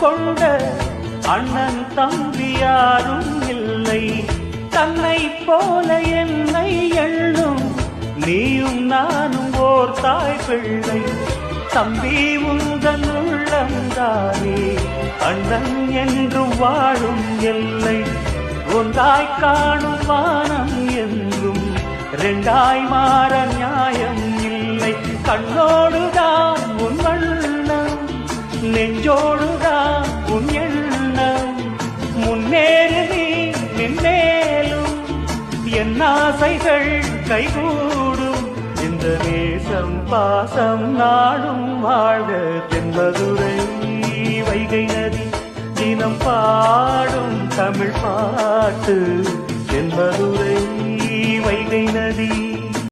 கொண்ட அண்ணன் தம்பி யாரும் இல்லை. தன்னை போல என்னை எண்ணும் நீயும் நானும் ஓர் தாய் பிள்ளை. தம்பி உந்தன் உள்ளம்தானே அண்ணன் என்றும் வாழும் எல்லை. ஒன்றாய் காணும் வானம் என்றும் ரெண்டாய் மாற நியாயம் இல்லை. கண்ணோடுதான் உன் வண்ணம், நெஞ்சோடுதான் உன் எண்ணம். முன்னேறு நீ நின்னேலும் என் ஆசைகள் கைகூடும். இந்த நேசம் பாசம் நாடும் வாழ்க. தென்மதுரை வைகை நதி தினம் பாடும் தமிழ் பாட்டு. தென்மதுரை வைகை நதி.